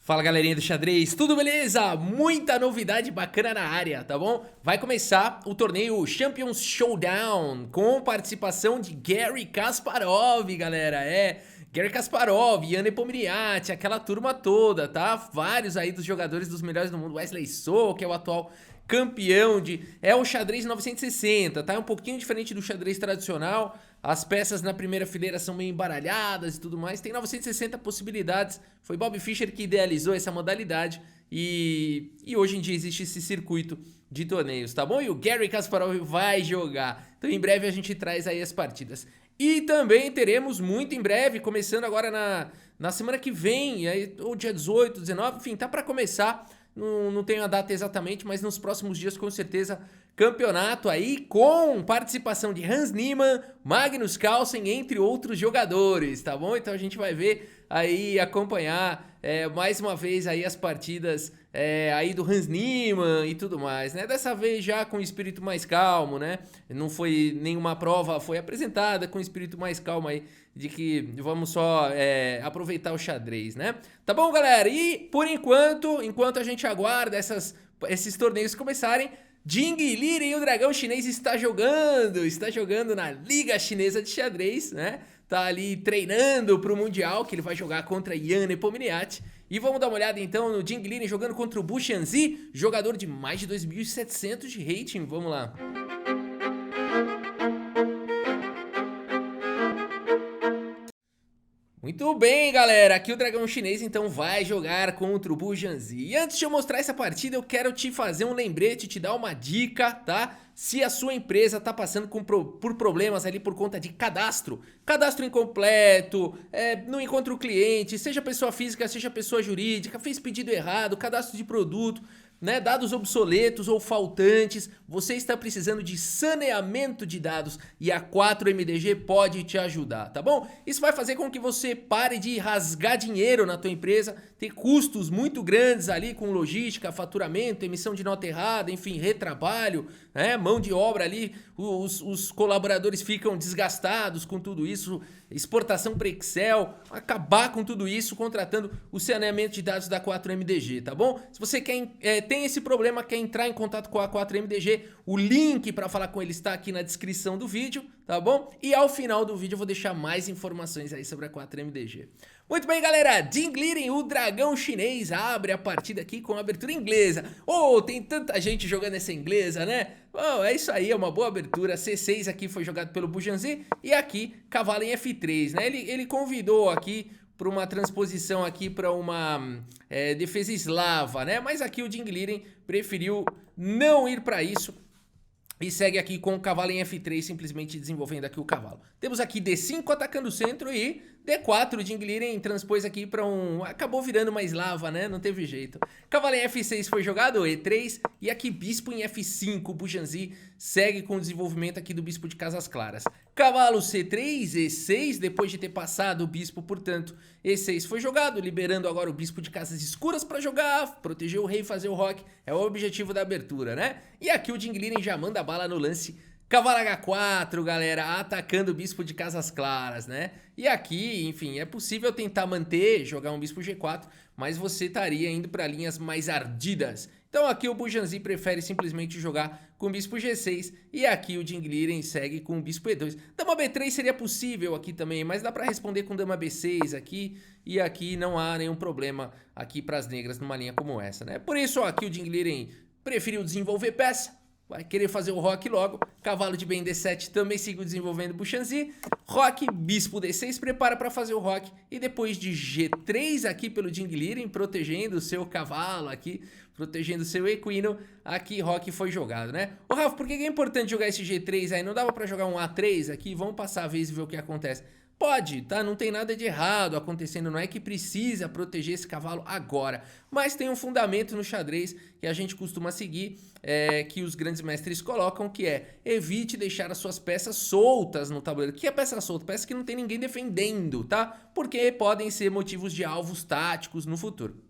Fala galerinha do xadrez, tudo beleza? Muita novidade bacana na área, tá bom? Vai começar o torneio Champions Showdown com participação de Garry Kasparov, galera. Garry Kasparov, Ian Nepomniachtchi, aquela turma toda, tá? Vários aí dos jogadores dos melhores do mundo. Wesley So, que é o atual campeão de... É o xadrez 960, tá? É um pouquinho diferente do xadrez tradicional. As peças na primeira fileira são meio embaralhadas e tudo mais. Tem 960 possibilidades. Foi Bob Fischer que idealizou essa modalidade. E hoje em dia existe esse circuito de torneios, tá bom? E o Garry Kasparov vai jogar. Então em breve a gente traz aí as partidas. E também teremos muito em breve, começando agora na semana que vem, aí, ou dia 18, 19, enfim, tá pra começar. Não tenho a data exatamente, mas nos próximos dias com certeza campeonato aí com participação de Hans Niemann, Magnus Carlsen, entre outros jogadores, tá bom? Então a gente vai ver aí, acompanhar mais uma vez aí as partidas aí do Hans Niemann e tudo mais, né? Dessa vez já com espírito mais calmo, né? Não foi nenhuma prova, foi apresentada com espírito mais calmo aí, de que vamos só aproveitar o xadrez, né? Tá bom, galera? E por enquanto a gente aguarda esses torneios começarem, Jing Liren, o dragão chinês, está jogando na Liga Chinesa de Xadrez, né? Tá ali treinando pro Mundial, que ele vai jogar contra Ian Nepomniachtchi. E vamos dar uma olhada então no Jing Liren jogando contra o Bu Xianzi, jogador de mais de 2.700 de rating. Vamos lá. Muito bem, galera, aqui o dragão chinês então vai jogar contra o Bu Xianzi. E antes de eu mostrar essa partida, eu quero te fazer um lembrete, te dar uma dica, tá? Se a sua empresa tá passando por problemas ali por conta de cadastro incompleto, não encontra o cliente, seja pessoa física, seja pessoa jurídica, fez pedido errado, cadastro de produto, né, dados obsoletos ou faltantes, você está precisando de saneamento de dados e a 4MDG pode te ajudar, tá bom? Isso vai fazer com que você pare de rasgar dinheiro na tua empresa, ter custos muito grandes ali com logística, faturamento, emissão de nota errada, enfim, retrabalho, né, mão de obra ali, os colaboradores ficam desgastados com tudo isso, exportação para Excel, acabar com tudo isso contratando o saneamento de dados da 4MDG, tá bom? Se você tem esse problema, quer entrar em contato com a 4MDG, o link para falar com ele está aqui na descrição do vídeo, tá bom? E ao final do vídeo eu vou deixar mais informações aí sobre a 4MDG. Muito bem, galera, Jing Liren, o dragão chinês, abre a partida aqui com a abertura inglesa. Oh, tem tanta gente jogando essa inglesa, né? Oh, é isso aí, é uma boa abertura. C6 aqui foi jogado pelo Bu Xianzi e aqui cavalo em F3, né? Ele convidou aqui para uma transposição aqui para uma defesa eslava, né? Mas aqui o Jing Liren preferiu não ir para isso e segue aqui com o cavalo em F3, simplesmente desenvolvendo aqui o cavalo. Temos aqui D5 atacando o centro e D4, o Jing Liren transpôs aqui para acabou virando uma eslava, né? Não teve jeito. Cavalo em F6 foi jogado, E3, e aqui bispo em F5, o Bu Xianzi segue com o desenvolvimento aqui do bispo de casas claras. Cavalo C3, E6, depois de ter passado o bispo, portanto, E6 foi jogado, liberando agora o bispo de casas escuras para jogar, proteger o rei e fazer o roque, é o objetivo da abertura, né? E aqui o Jing Liren já manda bala no lance. Cavalo H4, galera, atacando o bispo de casas claras, né? E aqui, enfim, é possível tentar jogar um bispo G4, mas você estaria indo para linhas mais ardidas. Então aqui o Bu Xianzi prefere simplesmente jogar com o bispo G6 e aqui o Jing Liren segue com o bispo E2. Dama B3 seria possível aqui também, mas dá para responder com dama B6 aqui e aqui não há nenhum problema aqui para as negras numa linha como essa, né? Por isso, ó, aqui o Jing Liren preferiu desenvolver peça. Vai querer fazer o roque logo. Cavalo de bem D7 também sigo desenvolvendo Bu Xianzi. Roque, bispo D6, prepara para fazer o roque. E depois de G3 aqui pelo Jing Liren, protegendo o seu cavalo aqui, protegendo o seu equino, aqui roque foi jogado, né? Ô Rafa, por que é importante jogar esse G3 aí? Não dava para jogar um A3 aqui? Vamos passar a vez e ver o que acontece. Pode, tá? Não tem nada de errado acontecendo, não é que precisa proteger esse cavalo agora, mas tem um fundamento no xadrez que a gente costuma seguir, que os grandes mestres colocam, que é evite deixar as suas peças soltas no tabuleiro. O que é peça solta? Peça que não tem ninguém defendendo, tá? Porque podem ser motivos de alvos táticos no futuro.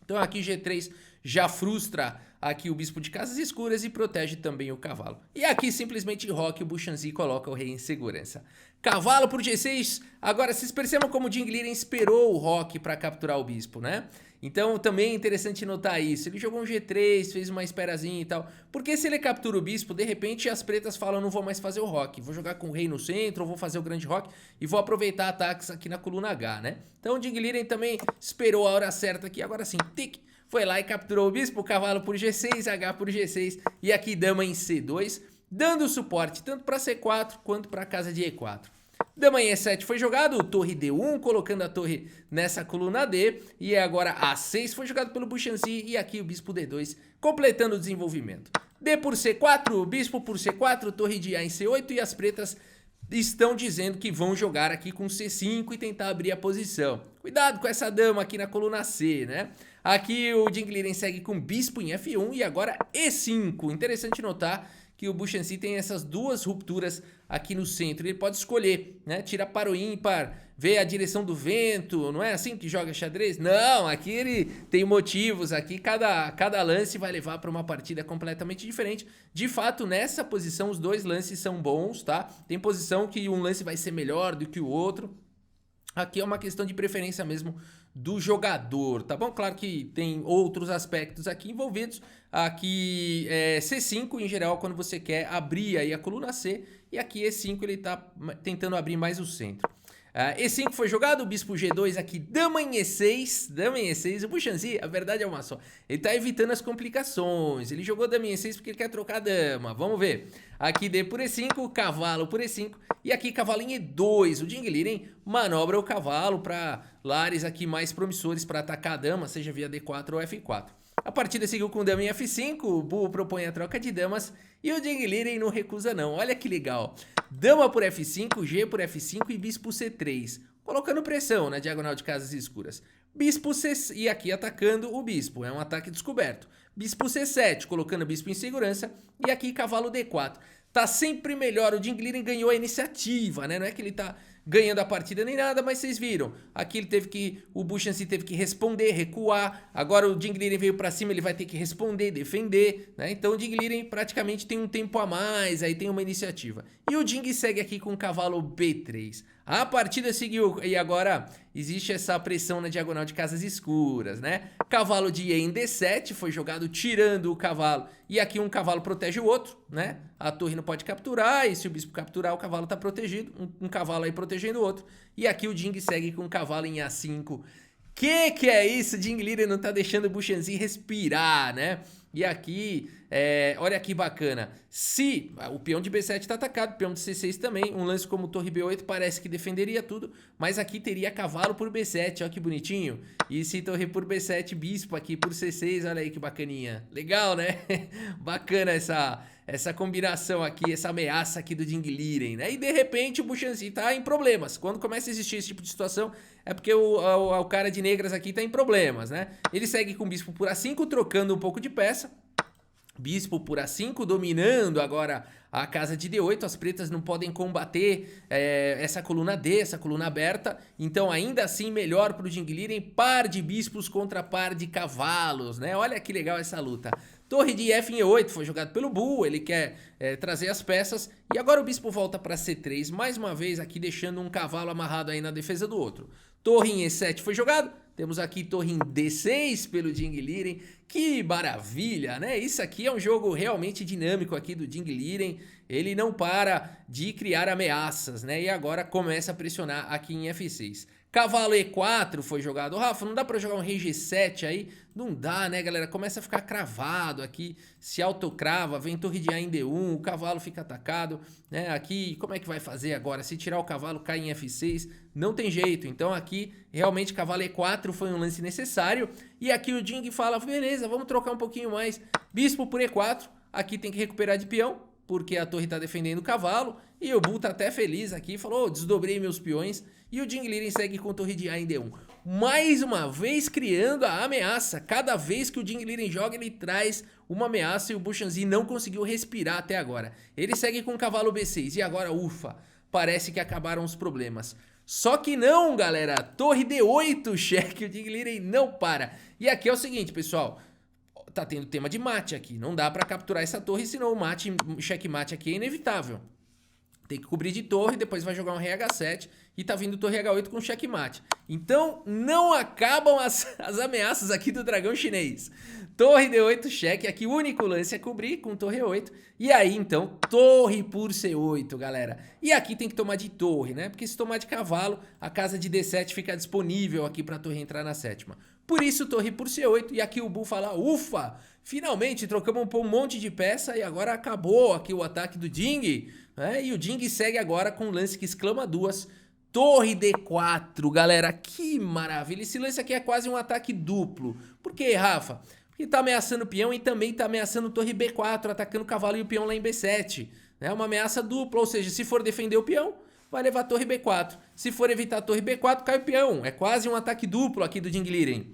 Então aqui G3 já frustra aqui o bispo de casas escuras e protege também o cavalo. E aqui simplesmente roque, o Bu Xianzi coloca o rei em segurança. Cavalo por G6. Agora, vocês percebam como o Ding Liren esperou o roque para capturar o bispo, né? Então, também é interessante notar isso. Ele jogou um G3, fez uma esperazinha e tal. Porque se ele captura o bispo, de repente as pretas falam, não vou mais fazer o roque. Vou jogar com o rei no centro, ou vou fazer o grande roque e vou aproveitar ataques aqui na coluna H, né? Então, o Ding Liren também esperou a hora certa aqui. Agora sim, tic, foi lá e capturou o bispo, cavalo por G6, H por G6 e aqui dama em C2, dando suporte tanto para C4 quanto para a casa de E4. Dama em E7 foi jogado, torre D1, colocando a torre nessa coluna D. E agora A6 foi jogado pelo Buchanzi e aqui o bispo D2, completando o desenvolvimento. D por C4, bispo por C4, torre de A em C8 e as pretas estão dizendo que vão jogar aqui com C5 e tentar abrir a posição. Cuidado com essa dama aqui na coluna C, né? Aqui o Ding Liren segue com bispo em F1 e agora E5. Interessante notar que o Buchanzi tem essas duas rupturas aqui no centro. Ele pode escolher, né? Tira para o ímpar, vê a direção do vento, não é assim que joga xadrez? Não, aqui ele tem motivos, aqui cada lance vai levar para uma partida completamente diferente. De fato, nessa posição os dois lances são bons, tá? Tem posição que um lance vai ser melhor do que o outro. Aqui é uma questão de preferência mesmo do jogador, tá bom? Claro que tem outros aspectos aqui envolvidos. Aqui é C5 em geral quando você quer abrir aí a coluna C. E aqui E5 ele tá tentando abrir mais o centro. E5 foi jogado, bispo G2 aqui, dama em E6, o Buchanzi, a verdade é uma só, ele tá evitando as complicações, ele jogou dama em E6 porque ele quer trocar dama, vamos ver, aqui D por E5, cavalo por E5, e aqui cavalo em E2, o Ding Liren manobra o cavalo para lares aqui mais promissores para atacar a dama, seja via D4 ou F4. A partida seguiu com dama em F5, o Bull propõe a troca de damas e o Ding Liren não recusa não, olha que legal. Dama por F5, G por F5 e bispo C3, colocando pressão na diagonal de casas escuras. Bispo C... e aqui atacando o bispo, é um ataque descoberto. Bispo C7, colocando o bispo em segurança e aqui cavalo D4. Tá sempre melhor, o Ding Liren ganhou a iniciativa, né? Não é que ele tá ganhando a partida nem nada, mas vocês viram. Aqui ele teve que, o Buchanzi teve que responder, recuar. Agora o Ding Liren veio pra cima, ele vai ter que responder, defender, né? Então o Ding Liren praticamente tem um tempo a mais, aí tem uma iniciativa. E o Ding segue aqui com o cavalo B3. A partida seguiu e agora existe essa pressão na diagonal de casas escuras, né? Cavalo de E em D7 foi jogado tirando o cavalo e aqui um cavalo protege o outro, né? A torre não pode capturar e se o bispo capturar o cavalo tá protegido, um cavalo aí protegendo o outro. E aqui o Ding segue com o cavalo em A5. Que é isso? Ding Liren não tá deixando o Buchanzi respirar, né? E aqui, olha que bacana, se o peão de B7 tá atacado, o peão de C6 também, um lance como torre B8 parece que defenderia tudo, mas aqui teria cavalo por B7, olha que bonitinho. E se torre por B7, bispo aqui por C6, olha aí que bacaninha. Legal, né? Bacana essa combinação aqui, essa ameaça aqui do Ding Liren, né? E de repente o Buchanzi tá em problemas. Quando começa a existir esse tipo de situação, é porque o cara de negras aqui tá em problemas, né? Ele segue com o bispo por A5, trocando um pouco de peça. Bispo por A5, dominando agora a casa de D8, as pretas não podem combater essa coluna D, essa coluna aberta, então ainda assim melhor para o Ding Liren, par de bispos contra par de cavalos, né? Olha que legal essa luta. Torre de F em E8 foi jogado pelo Bull, ele quer trazer as peças, e agora o bispo volta para C3, mais uma vez aqui deixando um cavalo amarrado aí na defesa do outro. Torre em E7 foi jogado, temos aqui torre em D6 pelo Ding Liren, que maravilha, né? Isso aqui é um jogo realmente dinâmico aqui do Ding Liren, ele não para de criar ameaças, né? E agora começa a pressionar aqui em F6. Cavalo E4 foi jogado. Rafa, não dá pra jogar um rei G7 aí? Não dá, né, galera? Começa a ficar cravado aqui, se autocrava, vem torre de A em D1, o cavalo fica atacado, né? Aqui, como é que vai fazer agora? Se tirar o cavalo, cai em F6, não tem jeito. Então aqui, realmente, cavalo E4 foi um lance necessário. E aqui o Ding fala, beleza, vamos trocar um pouquinho mais. Bispo por E4, aqui tem que recuperar de peão, porque a torre tá defendendo o cavalo, e o Bull tá até feliz aqui, falou, desdobrei meus peões, e o Ding Liren segue com torre de A em D1. Mais uma vez criando a ameaça, cada vez que o Ding Liren joga ele traz uma ameaça e o Buchanzi não conseguiu respirar até agora. Ele segue com o cavalo B6 e agora, ufa, parece que acabaram os problemas. Só que não, galera, torre D8, cheque, o Ding Liren não para. E aqui é o seguinte, pessoal, tá tendo tema de mate aqui, não dá pra capturar essa torre, senão o mate, checkmate aqui é inevitável. tem que cobrir de torre, depois vai jogar um rei H7 e tá vindo torre H8 com checkmate. Então não acabam as ameaças aqui do dragão chinês. Torre D8 cheque, aqui o único lance é cobrir com torre E8. E aí então torre por C8, galera. E aqui tem que tomar de torre, né? Porque se tomar de cavalo, a casa de D7 fica disponível aqui pra torre entrar na sétima. Por isso torre por C8 e aqui o Bull fala, ufa, finalmente trocamos um monte de peça e agora acabou aqui o ataque do Ding. E o Ding segue agora com um lance que exclama duas. Torre D4, galera, que maravilha. Esse lance aqui é quase um ataque duplo. Por quê, Rafa? Porque tá ameaçando o peão e também tá ameaçando torre B4, atacando o cavalo e o peão lá em B7. É uma ameaça dupla, ou seja, se for defender o peão, vai levar torre B4. Se for evitar a torre B4, cai o peão. É quase um ataque duplo aqui do Ding Liren.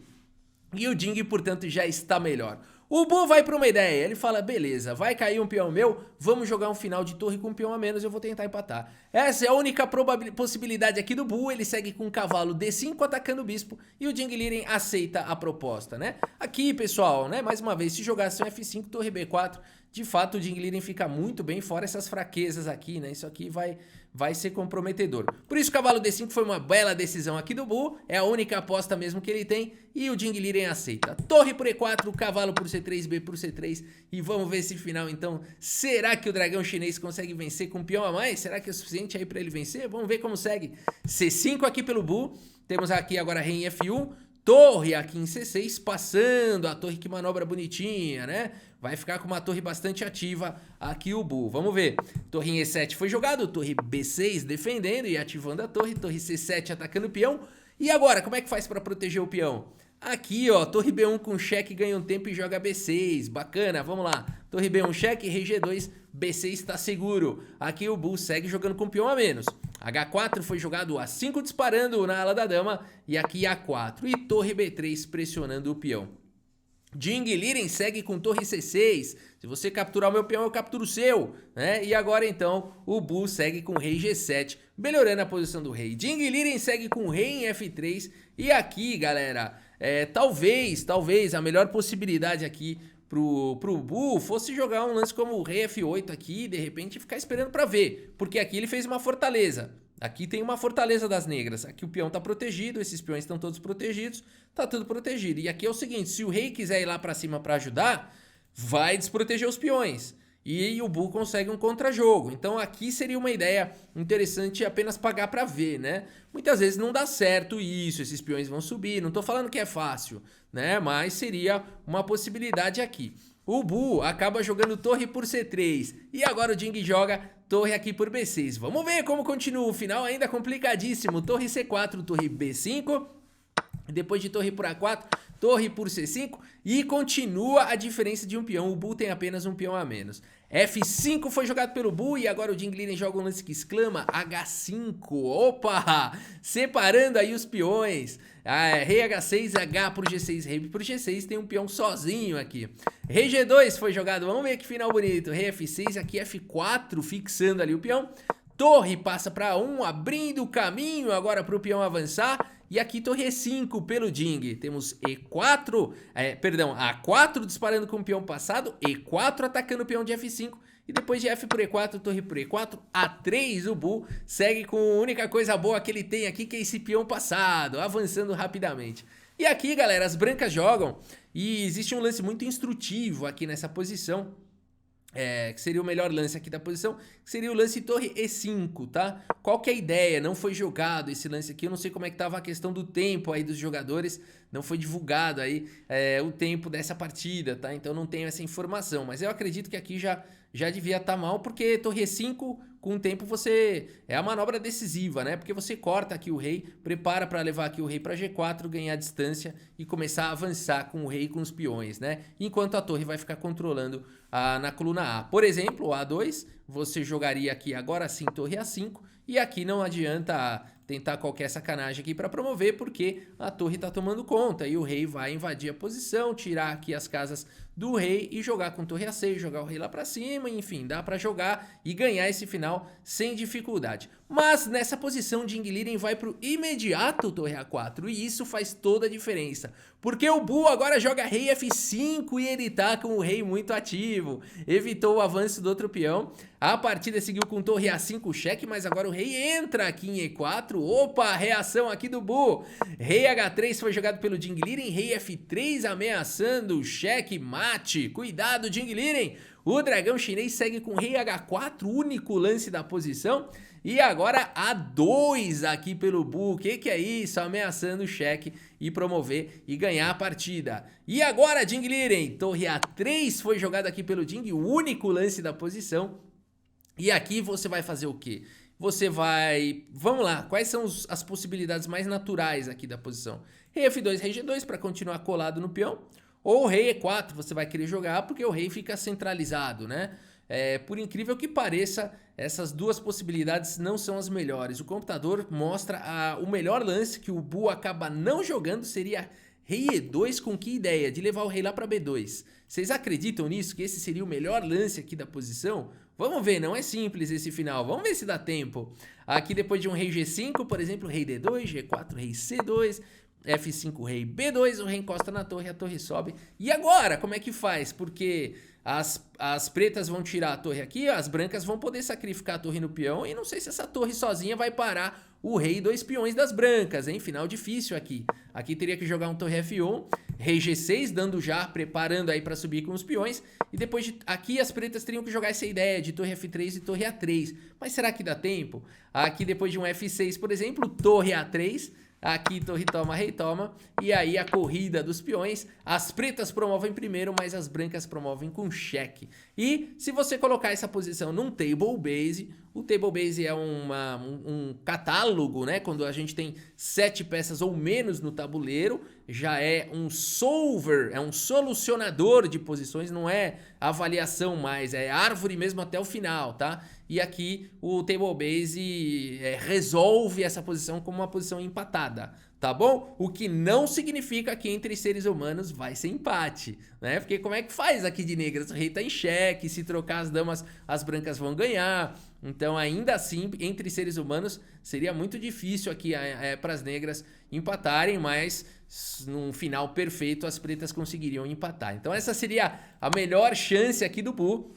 E o Ding, portanto, já está melhor. O Bull vai para uma ideia, ele fala, beleza, vai cair um peão meu, vamos jogar um final de torre com um peão a menos, eu vou tentar empatar. Essa é a única possibilidade aqui do Bull, ele segue com o cavalo D5 atacando o bispo e o Ding Liren aceita a proposta, né? Aqui, pessoal, né, mais uma vez, se jogasse um F5, torre B4, de fato o Ding Liren fica muito bem, fora essas fraquezas aqui, né? Isso aqui vai ser comprometedor. Por isso o cavalo D5 foi uma bela decisão aqui do Bull, é a única aposta mesmo que ele tem e o Ding Liren aceita. Torre por E4, cavalo por C3, B por C3 e vamos ver esse final então. Será que o dragão chinês consegue vencer com um peão a mais? Será que é suficiente aí pra ele vencer? Vamos ver como segue. C5 aqui pelo Bull, temos aqui agora rei em F1, torre aqui em C6, passando a torre que manobra bonitinha, né? Vai ficar com uma torre bastante ativa aqui o Bull. Vamos ver. Torre em E7 foi jogado, torre B6 defendendo e ativando a torre C7 atacando o peão. E agora, como é que faz para proteger o peão? Aqui, ó, torre B1 com cheque ganha um tempo e joga B6. Bacana, vamos lá. Torre B1 cheque, rei G2, B6 tá seguro. Aqui o Bull segue jogando com peão a menos. H4 foi jogado A5 disparando na ala da dama e aqui A4 e torre B3 pressionando o peão. Ding Liren segue com torre C6, se você capturar o meu peão eu capturo o seu, né? E agora então o Bull segue com rei G7, melhorando a posição do rei. Ding Liren segue com rei em F3 e aqui, galera, talvez a melhor possibilidade aqui pro Bull fosse jogar um lance como o rei F8 aqui e de repente ficar esperando pra ver, porque aqui ele fez uma fortaleza. Aqui tem uma fortaleza das negras, aqui o peão tá protegido, esses peões estão todos protegidos, tá tudo protegido. E aqui é o seguinte, se o rei quiser ir lá pra cima pra ajudar, vai desproteger os peões. E o Bull consegue um contra-jogo. Então aqui seria uma ideia interessante apenas pagar pra ver, né? Muitas vezes não dá certo isso, esses peões vão subir, não tô falando que é fácil, né? Mas seria uma possibilidade aqui. O Bull acaba jogando torre por C3 e agora o Ding joga torre aqui por B6. Vamos ver como continua o final ainda complicadíssimo. Torre C4, torre B5, depois de torre por A4, torre por C5 e continua a diferença de um peão. O Bull tem apenas um peão a menos. F5 foi jogado pelo Bull e agora o Ding Liren joga um lance que exclama H5. Opa! Separando aí os peões. Rei H6, H por G6, rei por G6, tem um peão sozinho aqui. Rei G2 foi jogado, vamos ver que final bonito. Rei F6, aqui F4, fixando ali o peão. Torre passa para 1, abrindo o caminho agora para o peão avançar. E aqui torre E5 pelo Ding. Temos E4, A4 disparando com o peão passado, E4 atacando o peão de F5. E depois de F por E4, torre por E4, A3 o Bull segue com a única coisa boa que ele tem aqui, que é esse peão passado, avançando rapidamente. E aqui, galera, as brancas jogam e existe um lance muito instrutivo aqui nessa posição. Que seria o melhor lance aqui da posição, que seria o lance torre E5, tá? Qual que é a ideia? Não foi jogado esse lance aqui, eu não sei como é que tava a questão do tempo aí dos jogadores, não foi divulgado aí o tempo dessa partida, tá? Então não tenho essa informação, mas eu acredito que aqui já devia estar mal, porque torre E5, com o tempo é a manobra decisiva, né? Porque você corta aqui o rei, prepara para levar aqui o rei para G4, ganhar distância e começar a avançar com o rei e com os peões, né? Enquanto a torre vai ficar controlando na coluna A. Por exemplo, o A2, você jogaria aqui agora sim torre A5 e aqui não adianta tentar qualquer sacanagem aqui para promover, porque a torre está tomando conta e o rei vai invadir a posição, tirar aqui as casas do rei e jogar com torre A6, jogar o rei lá pra cima, enfim, dá pra jogar e ganhar esse final sem dificuldade. Mas nessa posição, Jing Liren vai pro imediato torre A4 e isso faz toda a diferença, porque o Bu agora joga rei F5 e ele tá com o rei muito ativo, evitou o avanço do outro peão. A partida seguiu com torre A5 cheque, mas agora o rei entra aqui em E4. Opa, reação aqui do Bu. Rei H3 foi jogado pelo Jing Liren, rei F3 ameaçando cheque mate. Cuidado, Jing Liren. O dragão chinês segue com rei H4, único lance da posição. E agora A2 aqui pelo Bu. O que é isso? Ameaçando o cheque e promover e ganhar a partida. E agora, Jing Liren, torre A3 foi jogado aqui pelo Jing, o único lance da posição. E aqui você vai fazer o quê? Você vai... Vamos lá, quais são as possibilidades mais naturais aqui da posição? Rei F2, rei G2 para continuar colado no peão. Ou rei E4, você vai querer jogar porque o rei fica centralizado, né? Por incrível que pareça, essas duas possibilidades não são as melhores. O computador mostra o melhor lance que o Bu acaba não jogando seria rei E2 com que ideia? De levar o rei lá para B2. Vocês acreditam nisso? Que esse seria o melhor lance aqui da posição? Vamos ver, não é simples esse final. Vamos ver se dá tempo. Aqui depois de um rei G5, por exemplo, rei D2, G4, rei C2... F5, rei B2, o rei encosta na torre, a torre sobe. E agora, como é que faz? Porque as pretas vão tirar a torre aqui, as brancas vão poder sacrificar a torre no peão. E não sei se essa torre sozinha vai parar o rei e 2 peões das brancas, hein? Final difícil aqui. Aqui teria que jogar um torre F1, rei G6, dando já, preparando aí para subir com os peões. E depois aqui as pretas teriam que jogar essa ideia de torre F3 e torre A3. Mas será que dá tempo? Aqui depois de um F6, por exemplo, torre A3... Aqui torre toma, rei toma, e aí a corrida dos peões, as pretas promovem primeiro, mas as brancas promovem com cheque. E se você colocar essa posição num table base, o table base é um catálogo, né? Quando a gente tem 7 peças ou menos no tabuleiro, já é um solver, é um solucionador de posições, não é avaliação mais, é árvore mesmo até o final, tá? E aqui o table base resolve essa posição como uma posição empatada, tá bom? O que não significa que entre seres humanos vai ser empate, né? Porque como é que faz aqui de negras? O rei tá em xeque, se trocar as damas, as brancas vão ganhar. Então ainda assim, entre seres humanos, seria muito difícil aqui para as negras empatarem, mas num final perfeito as pretas conseguiriam empatar. Então essa seria a melhor chance aqui do Bu.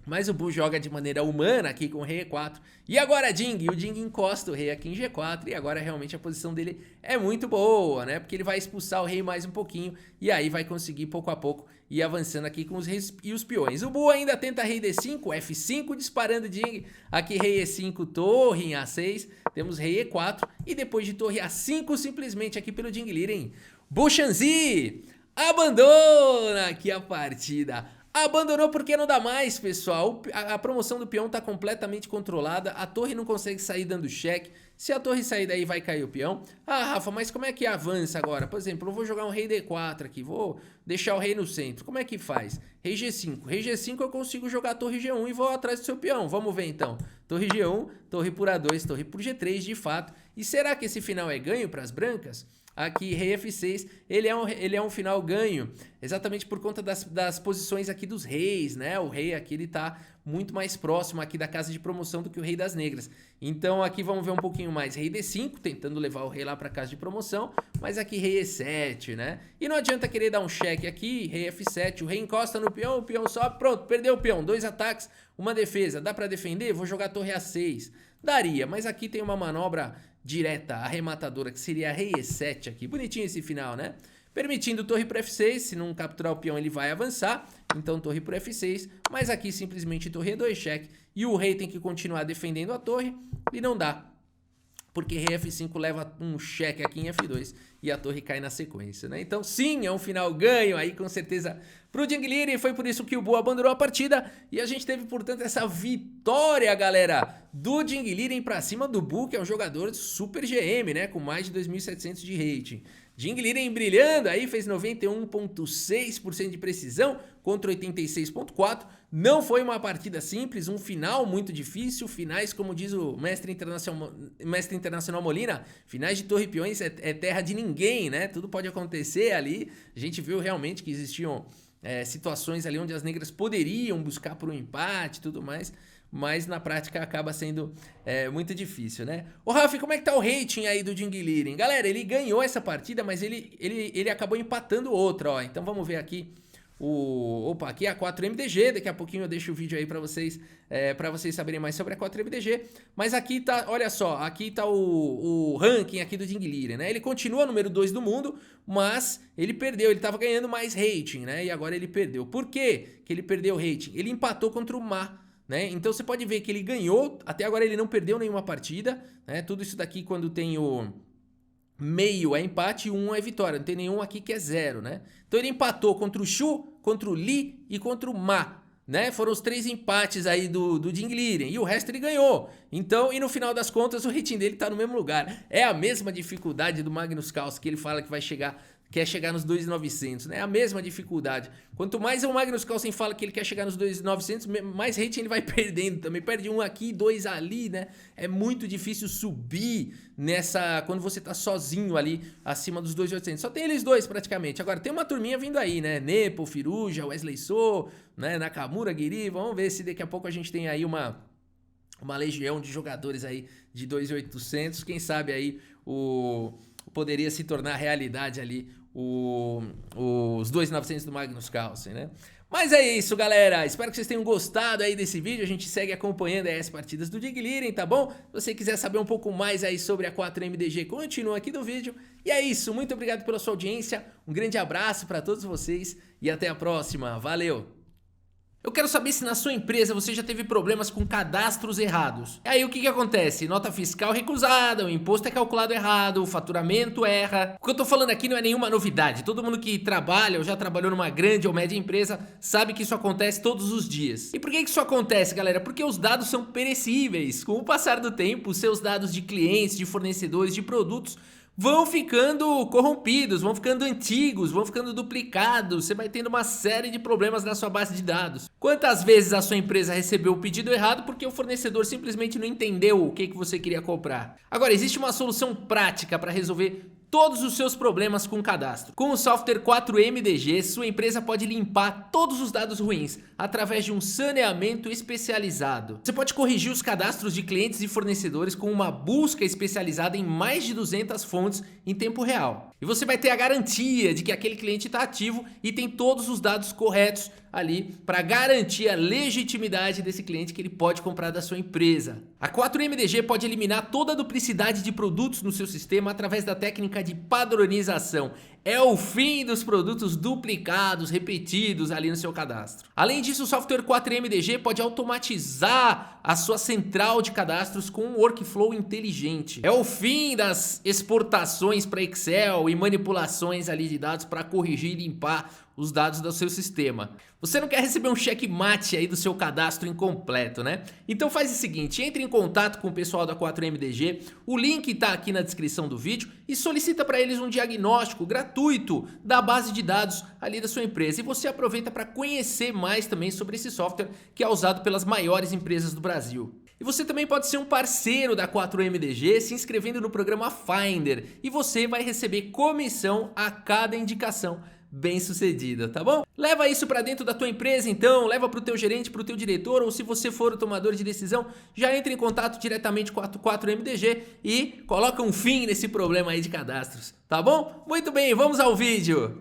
Mas o Bu joga de maneira humana aqui com o rei E4. E agora Jing, o Jing encosta o rei aqui em G4. E agora realmente a posição dele é muito boa, né? Porque ele vai expulsar o rei mais um pouquinho. E aí vai conseguir pouco a pouco ir avançando aqui com os reis e os peões. O Bu ainda tenta rei D5, F5 disparando Jing. Aqui rei E5, torre em A6. Temos rei E4. E depois de torre A5 simplesmente aqui pelo Jing Liren, Bu Shanzi abandona aqui a partida. Abandonou porque não dá mais, pessoal. A promoção do peão tá completamente controlada. A torre não consegue sair dando cheque. Se a torre sair daí, vai cair o peão. Ah, Rafa, mas como é que avança agora? Por exemplo, eu vou jogar um rei D4 aqui. Vou deixar o rei no centro. Como é que faz? Rei G5. Rei G5 eu consigo jogar a torre G1 e vou atrás do seu peão. Vamos ver então. Torre G1, torre por A2, torre por G3, de fato. E será que esse final é ganho para as brancas? Aqui, rei F6, ele é um final ganho, exatamente por conta das posições aqui dos reis, né? O rei aqui, ele tá muito mais próximo aqui da casa de promoção do que o rei das negras. Então aqui vamos ver um pouquinho mais rei D5, tentando levar o rei lá pra casa de promoção, mas aqui rei E7, né? E não adianta querer dar um cheque aqui, rei F7, o rei encosta no peão, o peão sobe, pronto, perdeu o peão, 2 ataques, uma defesa, dá pra defender? Vou jogar torre A6. Daria, mas aqui tem uma manobra direta, arrematadora, que seria rei E7 aqui. Bonitinho esse final, né? Permitindo torre por F6, se não capturar o peão ele vai avançar, então torre por F6, mas aqui simplesmente torre E2 cheque, e o rei tem que continuar defendendo a torre, e não dá, porque rei F5 leva um cheque aqui em F2, e a torre cai na sequência, né? Então sim, é um final ganho aí com certeza pro Jing Liren, e foi por isso que o Bu abandonou a partida, e a gente teve, portanto, essa vitória, galera, do Jing Liren pra cima do Bu, que é um jogador super GM, né? Com mais de 2.700 de rating. Jing Liren brilhando aí, fez 91,6% de precisão contra 86,4%. Não foi uma partida simples, um final muito difícil. Finais, como diz o mestre internacional Molina, finais de torre e peões é terra de ninguém, né? Tudo pode acontecer ali. A gente viu realmente que existiam situações ali onde as negras poderiam buscar por um empate e tudo mais, mas na prática acaba sendo muito difícil, né? Ô Rafa, como é que tá o rating aí do Ding Liren? Galera, ele ganhou essa partida, mas ele acabou empatando outra, ó. Então vamos ver aqui Opa, aqui é a 4MDG, daqui a pouquinho eu deixo o vídeo aí pra vocês saberem mais sobre a 4MDG. Mas aqui tá, olha só, aqui tá o ranking aqui do Ding Liren, né? Ele continua número 2 do mundo, mas ele perdeu, ele tava ganhando mais rating, né? E agora ele perdeu. Por quê que ele perdeu o rating? Ele empatou contra o Ma, né? Então você pode ver que ele ganhou, até agora ele não perdeu nenhuma partida, né? Tudo isso daqui quando tem o meio é empate e 1 é vitória. Não tem nenhum aqui que é 0, né? Então ele empatou contra o Shu, contra o Li e contra o Ma, né? Foram os 3 empates aí do Ding Liren. E o resto ele ganhou. Então, e no final das contas, o rating dele tá no mesmo lugar. É a mesma dificuldade do Magnus Carlsen, que ele fala que quer chegar nos 2.900, né? A mesma dificuldade. Quanto mais o Magnus Carlsen fala que ele quer chegar nos 2.900, mais rating ele vai perdendo também. Perde 1 aqui, 2 ali, né? É muito difícil subir quando você tá sozinho ali acima dos 2.800. Só tem eles dois praticamente. Agora tem uma turminha vindo aí, né? Nepo, Firuja, Wesley So, né? Nakamura, Guiri. Vamos ver se daqui a pouco a gente tem aí uma legião de jogadores aí de 2.800. Quem sabe aí poderia se tornar realidade ali os 2.900 do Magnus Carlsen, né? Mas é isso, galera. Espero que vocês tenham gostado aí desse vídeo. A gente segue acompanhando aí as partidas do Ding Liren, tá bom? Se você quiser saber um pouco mais aí sobre a 4MDG, continua aqui no vídeo. E é isso. Muito obrigado pela sua audiência. Um grande abraço para todos vocês e até a próxima. Valeu! Eu quero saber se na sua empresa você já teve problemas com cadastros errados. E aí o que acontece? Nota fiscal recusada, o imposto é calculado errado, o faturamento erra. O que eu tô falando aqui não é nenhuma novidade. Todo mundo que trabalha ou já trabalhou numa grande ou média empresa sabe que isso acontece todos os dias. E por que isso acontece, galera? Porque os dados são perecíveis. Com o passar do tempo, os seus dados de clientes, de fornecedores, de produtos vão ficando corrompidos, vão ficando antigos, vão ficando duplicados, você vai tendo uma série de problemas na sua base de dados. Quantas vezes a sua empresa recebeu o pedido errado porque o fornecedor simplesmente não entendeu o que você queria comprar? Agora, existe uma solução prática para resolver todos os seus problemas com cadastro. Com o software 4MDG, sua empresa pode limpar todos os dados ruins através de um saneamento especializado. Você pode corrigir os cadastros de clientes e fornecedores com uma busca especializada em mais de 200 fontes em tempo real. E você vai ter a garantia de que aquele cliente está ativo e tem todos os dados corretos ali para garantir a legitimidade desse cliente que ele pode comprar da sua empresa. A 4MDG pode eliminar toda a duplicidade de produtos no seu sistema através da técnica de padronização. É o fim dos produtos duplicados, repetidos ali no seu cadastro. Além disso, o software 4MDG pode automatizar a sua central de cadastros com um workflow inteligente. É o fim das exportações para Excel e manipulações ali de dados para corrigir e limpar os dados do seu sistema. Você não quer receber um checkmate aí do seu cadastro incompleto, né? Então faz o seguinte, entre em contato com o pessoal da 4MDG, o link tá aqui na descrição do vídeo e solicita para eles um diagnóstico gratuito da base de dados ali da sua empresa. E você aproveita para conhecer mais também sobre esse software que é usado pelas maiores empresas do Brasil. E você também pode ser um parceiro da 4MDG se inscrevendo no programa Finder e você vai receber comissão a cada indicação bem sucedida, tá bom? Leva isso pra dentro da tua empresa então, leva pro teu gerente, pro teu diretor, ou se você for o tomador de decisão, já entre em contato diretamente com a 4MDG e coloca um fim nesse problema aí de cadastros, tá bom? Muito bem, vamos ao vídeo!